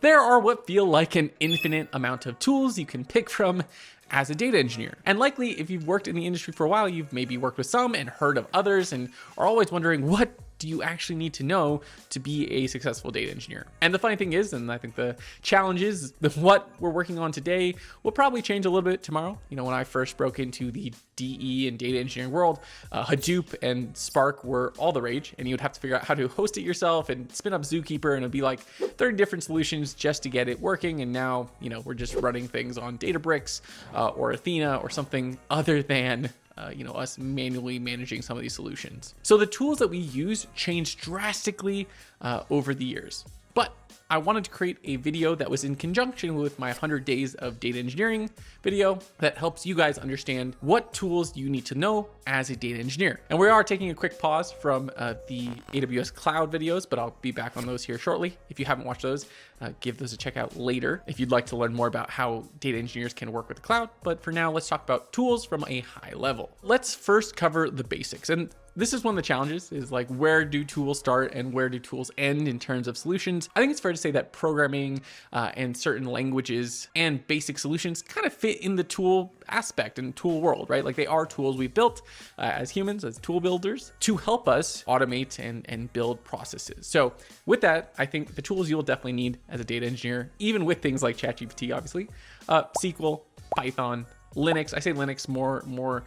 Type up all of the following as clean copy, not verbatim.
There are what feel like an infinite amount of tools you can pick from as a data engineer. And likely, if you've worked in the industry for a while, you've maybe worked with some and heard of others and are always wondering, what do you actually need to know to be a successful data engineer? And the funny thing is, and I think the challenge is, what we're working on today will probably change a little bit tomorrow. You know, when I first broke into the DE and data engineering world, Hadoop and Spark were all the rage, and you would have to figure out how to host it yourself and spin up Zookeeper, and it'd be like 30 different solutions just to get it working. And now, you know, we're just running things on Databricks or Athena or something other than us manually managing some of these solutions. So the tools that we use changed drastically over the years. But I wanted to create a video that was in conjunction with my 100 days of data engineering video that helps you guys understand what tools you need to know as a data engineer. And we are taking a quick pause from the AWS cloud videos, but I'll be back on those here shortly. If you haven't watched those, give those a check out later if you'd like to learn more about how data engineers can work with the cloud. But for now, let's talk about tools from a high level. Let's first cover the basics. And this is one of the challenges, is like, where do tools start and where do tools end in terms of solutions? I think it's fair to say that programming and certain languages and basic solutions kind of fit in the tool aspect and tool world, right? Like, they are tools we built as humans, as tool builders, to help us automate and build processes. So with that, I think the tools you'll definitely need as a data engineer, even with things like ChatGPT, obviously, SQL, Python, Linux. I say Linux more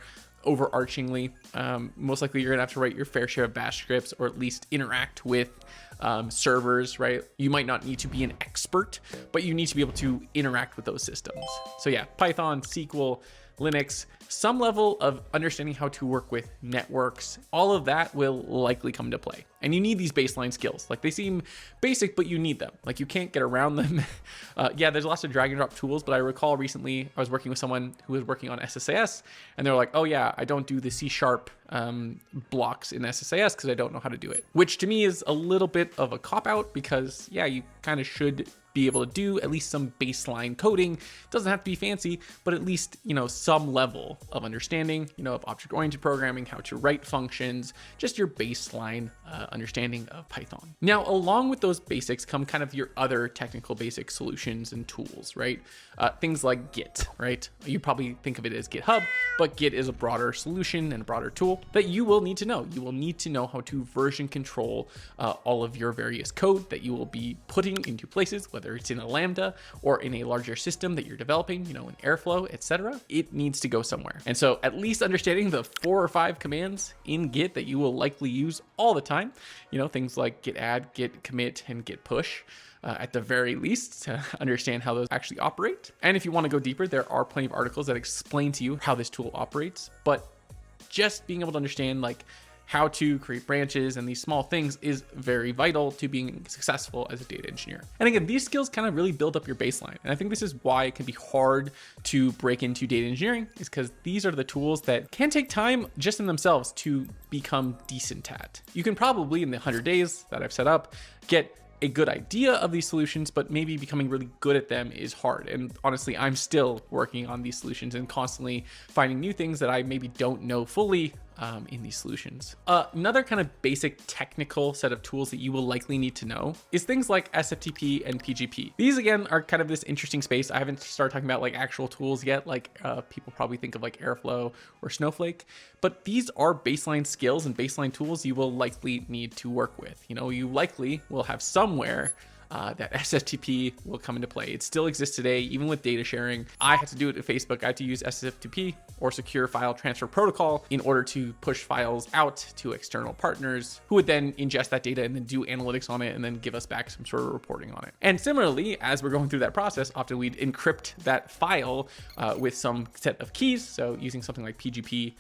overarchingly. Most likely you're gonna have to write your fair share of bash scripts, or at least interact with servers, right? You might not need to be an expert, but you need to be able to interact with those systems. So yeah, Python, SQL, Linux, some level of understanding how to work with networks, all of that will likely come into play. And you need these baseline skills. Like, they seem basic, but you need them. Like, you can't get around them. Yeah, there's lots of drag and drop tools, but I recall recently I was working with someone who was working on SSAS, and they were like, oh yeah, I don't do the C# blocks in SSAS because I don't know how to do it. Which to me is a little bit of a cop-out, because yeah, you kind of should be able to do at least some baseline coding. It doesn't have to be fancy, but at least, some level of understanding, of object-oriented programming, how to write functions, just your baseline understanding of Python. Now, along with those basics come kind of your other technical basic solutions and tools, right? Things like Git, right? You probably think of it as GitHub, but Git is a broader solution and a broader tool that you will need to know. You will need to know how to version control all of your various code that you will be putting into places, whether it's in a Lambda or in a larger system that you're developing, in Airflow, etc. It needs to go somewhere. And so at least understanding the 4 or 5 commands in Git that you will likely use all the time, things like git add, git commit, and git push, at the very least, to understand how those actually operate. And if you want to go deeper, there are plenty of articles that explain to you how this tool operates, but just being able to understand how to create branches and these small things is very vital to being successful as a data engineer. And again, these skills kind of really build up your baseline. And I think this is why it can be hard to break into data engineering, is because these are the tools that can take time just in themselves to become decent at. You can probably, in the 100 days that I've set up, get a good idea of these solutions, but maybe becoming really good at them is hard. And honestly, I'm still working on these solutions and constantly finding new things that I maybe don't know fully in these solutions. Another kind of basic technical set of tools that you will likely need to know is things like SFTP and PGP. These again are kind of this interesting space. I haven't started talking about actual tools yet, people probably think of Airflow or Snowflake, but these are baseline skills and baseline tools you will likely need to work with. You likely will have somewhere that SFTP will come into play. It still exists today, even with data sharing. I had to do it at Facebook. I had to use SFTP, or Secure File Transfer Protocol, in order to push files out to external partners who would then ingest that data and then do analytics on it and then give us back some sort of reporting on it. And similarly, as we're going through that process, often we'd encrypt that file with some set of keys. So using something like PGP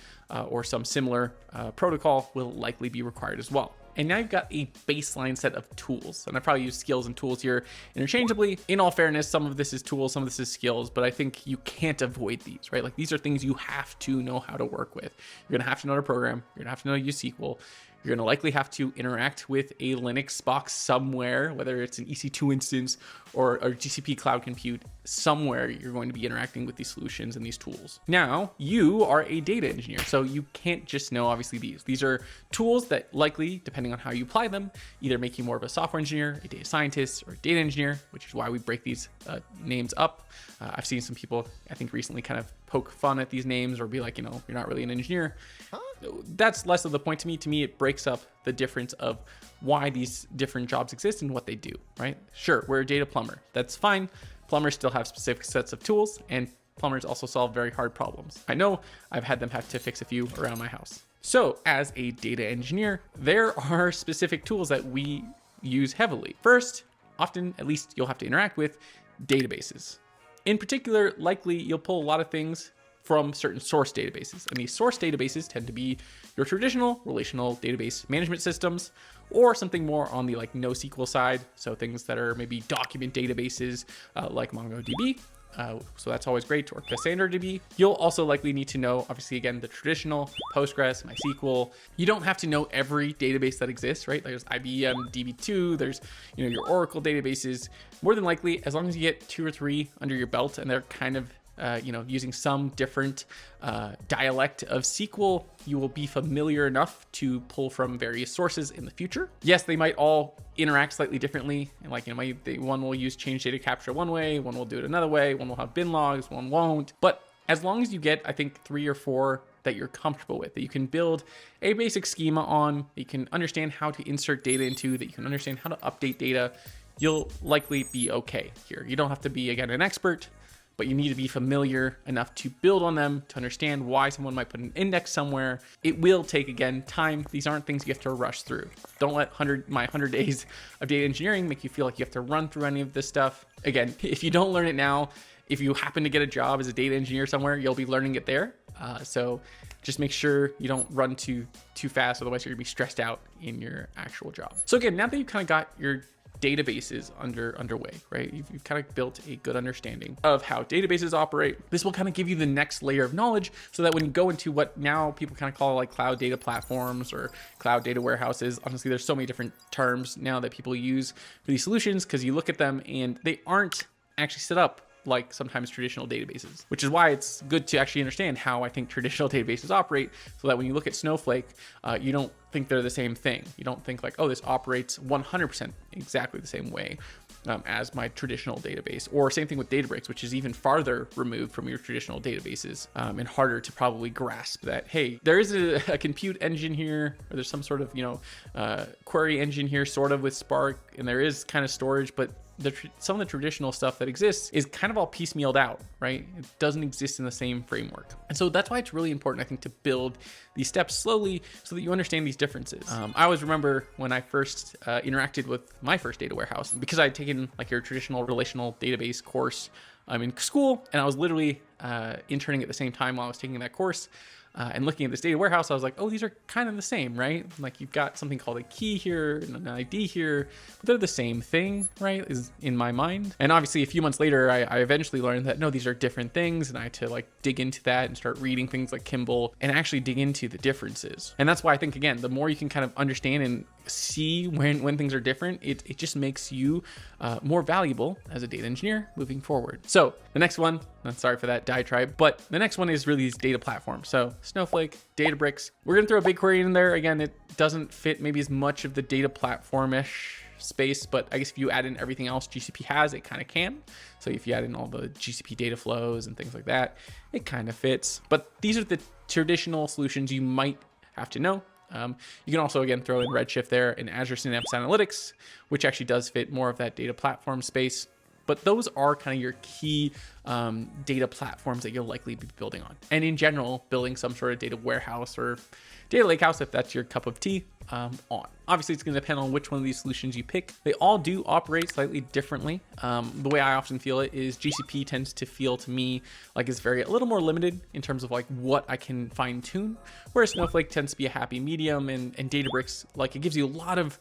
or some similar protocol will likely be required as well. And now you've got a baseline set of tools. And I probably use skills and tools here interchangeably. In all fairness, some of this is tools, some of this is skills, but I think you can't avoid these, right? These are things you have to know how to work with. You're gonna have to know how to program, you're gonna have to know how to use SQL, You're going to likely have to interact with a Linux box somewhere, whether it's an EC2 instance or GCP cloud compute. Somewhere you're going to be interacting with these solutions and these tools. Now, you are a data engineer, so you can't just know obviously these. These are tools that likely, depending on how you apply them, either make you more of a software engineer, a data scientist, or a data engineer, which is why we break these names up. I've seen some people, I think recently, kind of poke fun at these names or be like, you're not really an engineer. That's less of the point to me. To me, it breaks up the difference of why these different jobs exist and what they do, right? Sure, we're a data plumber. That's fine. Plumbers still have specific sets of tools, and plumbers also solve very hard problems. I know I've had them have to fix a few around my house. So as a data engineer, there are specific tools that we use heavily. First, often, at least you'll have to interact with databases. In particular, likely you'll pull a lot of things from certain source databases. And these source databases tend to be your traditional relational database management systems, or something more on the like NoSQL side. So things that are maybe document databases like MongoDB. So that's always great, or CassandraDB. You'll also likely need to know, obviously, again, the traditional Postgres, MySQL. You don't have to know every database that exists, right? There's IBM DB2, there's, your Oracle databases. More than likely, as long as you get 2 or 3 under your belt and they're kind of using some different dialect of SQL, you will be familiar enough to pull from various sources in the future. Yes, they might all interact slightly differently. And one will use change data capture one way, one will do it another way, one will have bin logs, one won't. But as long as you get, I think, 3 or 4 that you're comfortable with, that you can build a basic schema on, that you can understand how to insert data into, that you can understand how to update data, you'll likely be okay here. You don't have to be, again, an expert, but you need to be familiar enough to build on them, to understand why someone might put an index somewhere. It will take, again, time. These aren't things you have to rush through. Don't let my 100 days of data engineering make you feel like you have to run through any of this stuff. Again, if you don't learn it now, if you happen to get a job as a data engineer somewhere, you'll be learning it there. So just make sure you don't run too fast, otherwise you're gonna be stressed out in your actual job. So again, now that you've kind of got your databases underway, right? You've kind of built a good understanding of how databases operate. This will kind of give you the next layer of knowledge so that when you go into what now people kind of call like cloud data platforms or cloud data warehouses, honestly, there's so many different terms now that people use for these solutions because you look at them and they aren't actually set up like sometimes traditional databases, which is why it's good to actually understand how I think traditional databases operate so that when you look at Snowflake, you don't think they're the same thing. You don't think like, oh, this operates 100% exactly the same way as my traditional database, or same thing with Databricks, which is even farther removed from your traditional databases and harder to probably grasp that, hey, there is a compute engine here, or there's some sort of, query engine here, sort of with Spark, and there is kind of storage, but some of the traditional stuff that exists is kind of all piecemealed out, right? It doesn't exist in the same framework. And so that's why it's really important, I think, to build these steps slowly so that you understand these differences. I always remember when I first interacted with my first data warehouse, because I had taken like your traditional relational database course in school, and I was literally interning at the same time while I was taking that course. And looking at this data warehouse, I was like, oh, these are kind of the same, right? Like you've got something called a key here and an ID here, but they're the same thing, right? Is in my mind. And obviously a few months later, I eventually learned that no, these are different things. And I had to like dig into that and start reading things like Kimball and actually dig into the differences. And that's why I think, again, the more you can kind of understand and see when things are different, it just makes you more valuable as a data engineer moving forward. So the next one, I'm sorry for that diatribe, but the next one is really these data platforms. So Snowflake, Databricks. We're gonna throw a BigQuery in there. Again, it doesn't fit maybe as much of the data platform-ish space, but I guess if you add in everything else GCP has, it kind of can. So if you add in all the GCP data flows and things like that, it kind of fits. But these are the traditional solutions you might have to know. You can also, again, throw in Redshift there and Azure Synapse Analytics, which actually does fit more of that data platform space. But those are kind of your key data platforms that you'll likely be building on. And in general, building some sort of data warehouse or data lakehouse, if that's your cup of tea, on. Obviously, it's going to depend on which one of these solutions you pick. They all do operate slightly differently. The way I often feel it is GCP tends to feel to me like it's a little more limited in terms of like what I can fine tune, whereas Snowflake tends to be a happy medium, and Databricks, like it gives you a lot of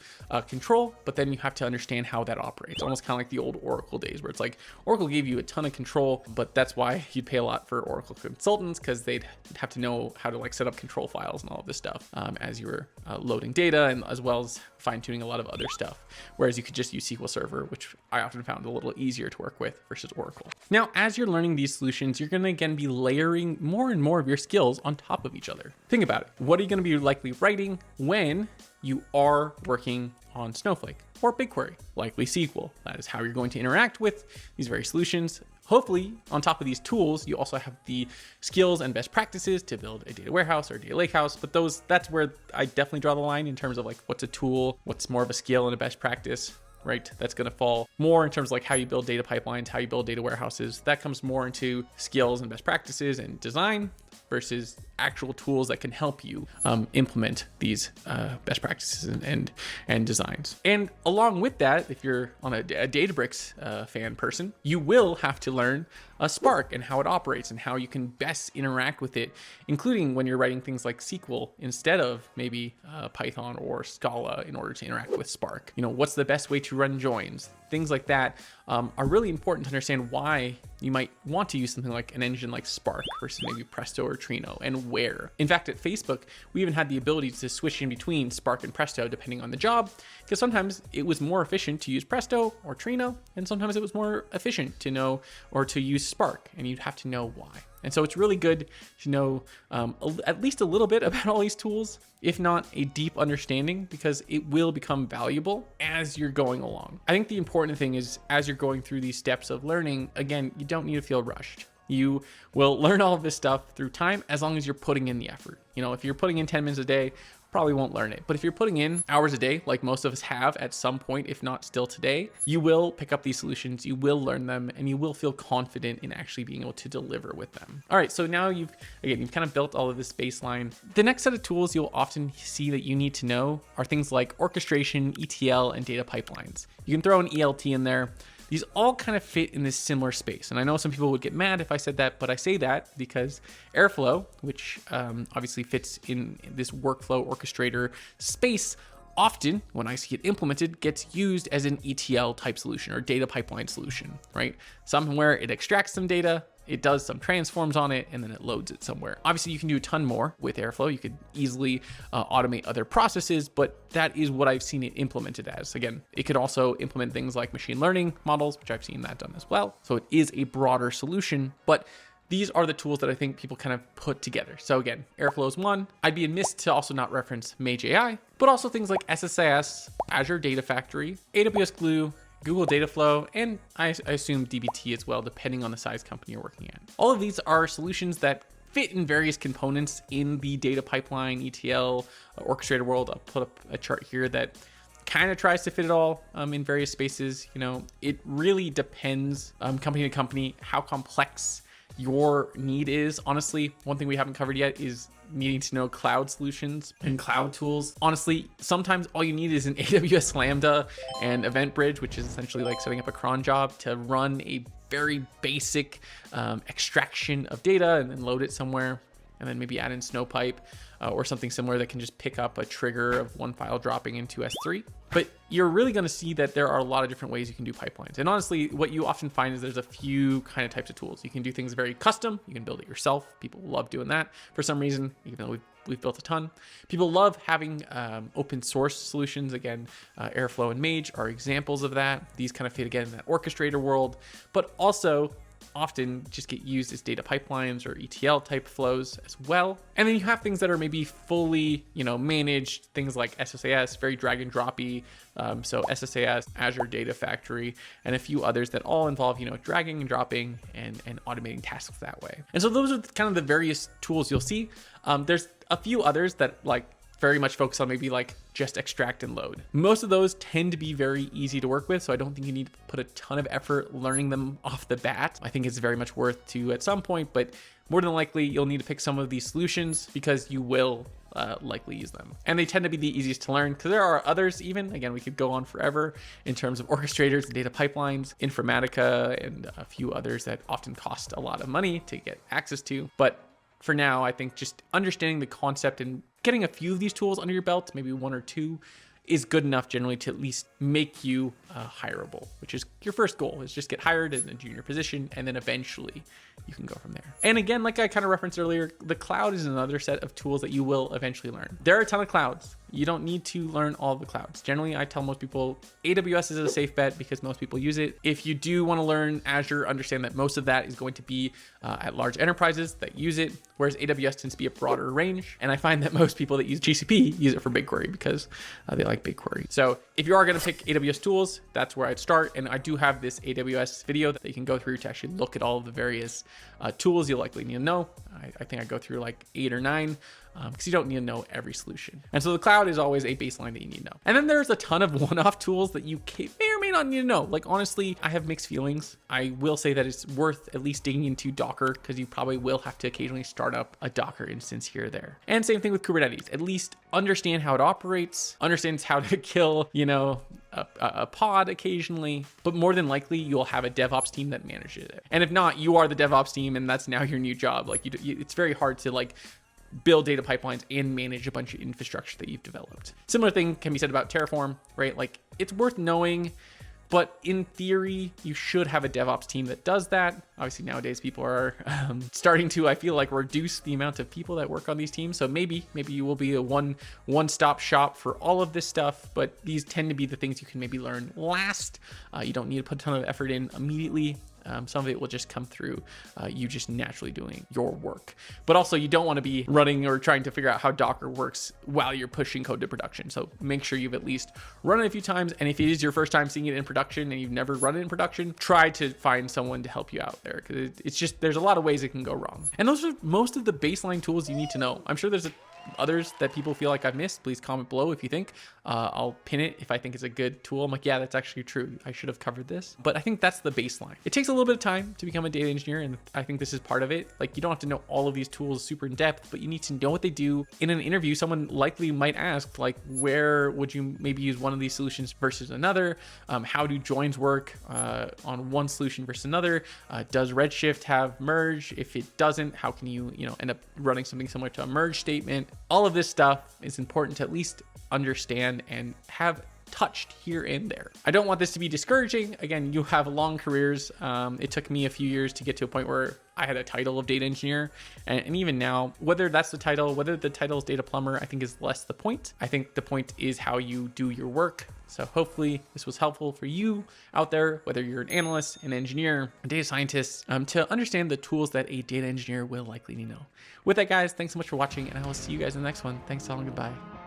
control, but then you have to understand how that operates. Almost kind of like the old Oracle days where it's like Oracle gave you a ton of control, but that's why you'd pay a lot for Oracle consultants, because they'd have to know how to like set up control files and all of this stuff as you're loading data, and as well as fine-tuning a lot of other stuff. Whereas you could just use SQL Server, which I often found a little easier to work with versus Oracle. Now, as you're learning these solutions, you're going to again be layering more and more of your skills on top of each other. Think about it. What are you going to be likely writing when you are working on Snowflake or BigQuery? Likely SQL. That is how you're going to interact with these various solutions. Hopefully, on top of these tools, you also have the skills and best practices to build a data warehouse or a data lakehouse. But that's where I definitely draw the line in terms of like what's a tool, what's more of a skill and a best practice, right? That's going to fall more in terms of like how you build data pipelines, how you build data warehouses. That comes more into skills and best practices and design versus actual tools that can help you implement these best practices and designs. And along with that, if you're on a Databricks fan person, you will have to learn Spark and how it operates and how you can best interact with it, including when you're writing things like SQL instead of maybe Python or Scala in order to interact with Spark. You know, what's the best way to run joins? Things like that are really important to understand why you might want to use something like an engine like Spark versus maybe Presto or Trino, and where. In fact, at Facebook, we even had the ability to switch in between Spark and Presto depending on the job, because sometimes it was more efficient to use Presto or Trino, and sometimes it was more efficient to know or to use Spark, and you'd have to know why. And so it's really good to know at least a little bit about all these tools, if not a deep understanding, because it will become valuable as you're going along. I think the important thing is as you're going through these steps of learning, again, you don't need to feel rushed. You will learn all of this stuff through time as long as you're putting in the effort. You know, if you're putting in 10 minutes a day, probably won't learn it. But if you're putting in hours a day, like most of us have at some point, if not still today, you will pick up these solutions, you will learn them, and you will feel confident in actually being able to deliver with them. All right, so now you've kind of built all of this baseline. The next set of tools you'll often see that you need to know are things like orchestration, ETL, and data pipelines. You can throw an ELT in there. These all kind of fit in this similar space. And I know some people would get mad if I said that, but I say that because Airflow, which obviously fits in this workflow orchestrator space, often when I see it implemented, gets used as an ETL type solution or data pipeline solution, right? Somewhere it extracts some data, it does some transforms on it, and then it loads it somewhere. Obviously, you can do a ton more with Airflow. You could easily automate other processes, but that is what I've seen it implemented as. Again, it could also implement things like machine learning models, which I've seen that done as well. So it is a broader solution, but these are the tools that I think people kind of put together. So again, Airflow is one. I'd be amiss to also not reference Mage AI, but also things like SSIS, Azure Data Factory, AWS Glue, Google Dataflow, and I assume DBT as well, depending on the size company you're working at. All of these are solutions that fit in various components in the data pipeline, ETL, orchestrator world. I'll put up a chart here that kind of tries to fit it all in various spaces. You know, it really depends company to company how complex your need is. Honestly, one thing we haven't covered yet is needing to know cloud solutions and cloud tools. Honestly, sometimes all you need is an AWS Lambda and EventBridge, which is essentially like setting up a cron job to run a very basic extraction of data and then load it somewhere, and then maybe add in Snowpipe or something similar that can just pick up a trigger of one file dropping into S3. But you're really going to see that there are a lot of different ways you can do pipelines. And honestly, what you often find is there's a few kind of types of tools. You can do things very custom. You can build it yourself. People love doing that for some reason, even though we've built a ton. People love having open source solutions. Again, Airflow and Mage are examples of that. These kind of fit again in that orchestrator world, but also often just get used as data pipelines or ETL type flows as well. And then you have things that are maybe fully, managed, things like SSIS, very drag and droppy. So SSIS, Azure Data Factory, and a few others that all involve, dragging and dropping and automating tasks that way. And so those are kind of the various tools you'll see. There's a few others that very much focus on maybe just extract and load. Most of those tend to be very easy to work with, so I don't think you need to put a ton of effort learning them off the bat. I think it's very much worth to at some point, but more than likely you'll need to pick some of these solutions because you will likely use them. And they tend to be the easiest to learn because there are others even. Again, we could go on forever in terms of orchestrators and data pipelines, Informatica, and a few others that often cost a lot of money to get access to. But for now, I think just understanding the concept and getting a few of these tools under your belt, maybe one or two, is good enough generally to at least make you hireable, which is your first goal, is just get hired in a junior position, and then eventually you can go from there. And again, like I kind of referenced earlier, the cloud is another set of tools that you will eventually learn. There are a ton of clouds. You don't need to learn all the clouds. Generally, I tell most people AWS is a safe bet because most people use it. If you do want to learn Azure, understand that most of that is going to be at large enterprises that use it, whereas AWS tends to be a broader range. And I find that most people that use GCP use it for BigQuery because they like BigQuery. So if you are going to pick AWS tools, that's where I'd start. And I do have this AWS video that you can go through to actually look at all of the various tools you'll likely need to know. I think I go through like 8 or 9 because you don't need to know every solution. And so the cloud is always a baseline that you need to know. And then there's a ton of one-off tools that you may or may not need to know. Like honestly, I have mixed feelings. I will say that it's worth at least digging into Docker because you probably will have to occasionally start up a Docker instance here or there. And same thing with Kubernetes. At least understand how it operates, understands how to kill, a pod occasionally, but more than likely you'll have a DevOps team that manages it. And if not, you are the DevOps team and that's now your new job. Like it's very hard to build data pipelines and manage a bunch of infrastructure that you've developed. Similar thing can be said about Terraform, right? Like it's worth knowing, but in theory, you should have a DevOps team that does that. Obviously nowadays people are starting to, I feel like, reduce the amount of people that work on these teams. So maybe you will be a one-stop shop for all of this stuff, but these tend to be the things you can maybe learn last. You don't need to put a ton of effort in immediately. Some of it will just come through you just naturally doing your work. But also you don't want to be running or trying to figure out how Docker works while you're pushing code to production. So make sure you've at least run it a few times. And if it is your first time seeing it in production and you've never run it in production, try to find someone to help you out there. Because it's just, there's a lot of ways it can go wrong. And those are most of the baseline tools you need to know. I'm sure there's others that people feel like I've missed. Please comment below if you think. I'll pin it if I think it's a good tool. I'm like, yeah, that's actually true. I should have covered this. But I think that's the baseline. It takes a little bit of time to become a data engineer, and I think this is part of it. Like, you don't have to know all of these tools super in depth, but you need to know what they do. In an interview, someone likely might ask, like, where would you maybe use one of these solutions versus another? How do joins work on one solution versus another? Does Redshift have merge? If it doesn't, how can you end up running something similar to a merge statement? All of this stuff is important to at least understand and have touched here and there. I don't want this to be discouraging. Again, you have long careers. It took me a few years to get to a point where I had a title of data engineer. And even now, whether that's the title, whether the title is data plumber, I think is less the point. I think the point is how you do your work. So hopefully this was helpful for you out there, whether you're an analyst, an engineer, a data scientist, to understand the tools that a data engineer will likely need to know. With that, guys, thanks so much for watching, and I will see you guys in the next one. Thanks all and goodbye.